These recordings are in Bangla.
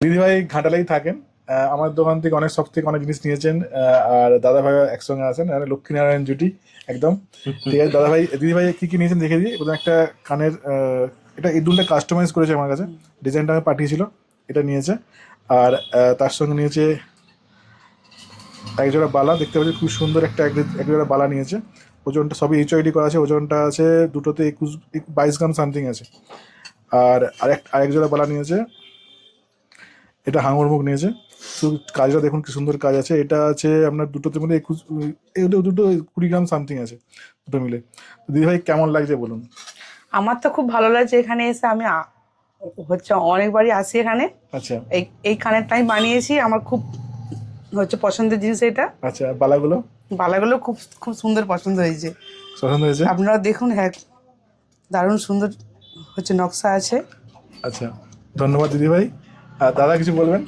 দিদিভাই ঘাটালেই থাকেন। আমার দোকান থেকে সব থেকে অনেক জিনিস নিয়েছেন। আর দাদা ভাই একসঙ্গে আছেন, লক্ষ্মীনারায়ণ জুটি একদম। ঠিক আছে দাদা ভাই, দিদিভাই কি কি নিয়েছেন দেখে দিই। প্রথমে একটা কানের, এটা এই দুলটা কাস্টমাইজ করেছে আমার কাছে, ডিজাইনটা আমি পাঠিয়েছিল, এটা নিয়েছে। আর তার সঙ্গে নিয়েছে একজোড়া বালা, দেখতে পাচ্ছি খুব সুন্দর একটা একজোড়া বালা নিয়েছে। ওজনটা সবই HID করা আছে, ওজনটা আছে দুটোতে 22 গ্রাম সামথিং আছে। আর আরেক জোড়া বালা নিয়েছে, এটা হাঙর মুখ নিয়েছে। শুধু কাজটা দেখুন কি সুন্দর কাজ আছে। এটা আছে আপনার দুটোতে মধ্যে 21, এগুলো দুটো 20 গ্রাম সামথিং আছে দুটো মিলে। দিদিভাই কেমন লাগছে বলুন? আমার তো খুব ভালো লাগছে এখানে এসে। আমি অনেকবারই আসি এখানে। আচ্ছা এই কানেরটাই বানিয়েছি, আমার খুব পছন্দের জিনিস এটা। আচ্ছা, বালাগুলো বালাগুলো খুব খুব সুন্দর পছন্দ হয়েছে। পছন্দ হয়েছে? আপনারা দেখুন, হ্যাঁ দারুণ সুন্দর নকশা আছে। আচ্ছা, ধন্যবাদ দিদিভাই। আর দাদা কিছু বলবেন?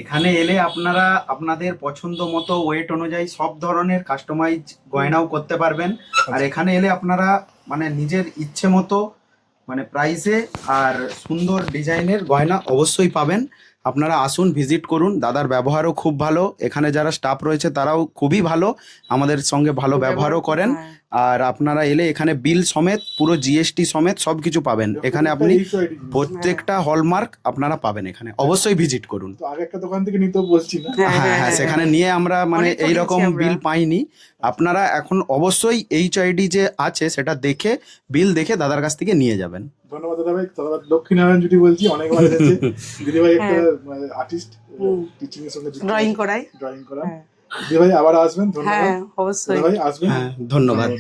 এখানে এলে আপনারা আপনাদের পছন্দ মতো ওয়েট অনুযায়ী সব ধরনের কাস্টমাইজ গয়নাও করতে পারবেন। আর এখানে এলে আপনারা মানে নিজের ইচ্ছে মতো মানে প্রাইসে আর সুন্দর ডিজাইনের গয়না অবশ্যই পাবেন। আপনারা আসুন, ভিজিট করুন। দাদার ব্যবহারও খুব ভালো, এখানে যারা স্টাফ রয়েছে তারাও খুবই ভালো, আমাদের সঙ্গে ভালো ব্যবহারও করেন। আর আপনারা এলে এখানে বিল সমেত, পুরো GST সমেত সব কিছু পাবেন এখানে। আপনি প্রত্যেকটা হলমার্ক আপনারা পাবেন এখানে, অবশ্যই ভিজিট করুন। তো আগে একটা দোকান থেকে নিতে বলছি না? হ্যাঁ হ্যাঁ, সেখানে নিয়ে আমরা মানে অনেক তো এইরকম নিয়েছি আমরা। বিল পাইনি। আপনারা এখন অবশ্যই HID যে আছে সেটা দেখে, বিল দেখে দাদার কাছ থেকে নিয়ে যাবেন। ধন্যবাদ দাদা ভাই। দাদা লক্ষ্মীনারায়ণ জুটি বলছি, অনেকবার এসেছে। দিদিভাই একটা আর্টিস্ট, টিচিং এর সঙ্গে ড্রয়িং করাই। ড্রয়িং করা। দিদিভাই আবার আসবেন, ধন্যবাদ। হ্যাঁ অবশ্যই। দিদিভাই আসবেন। হ্যাঁ, ধন্যবাদ।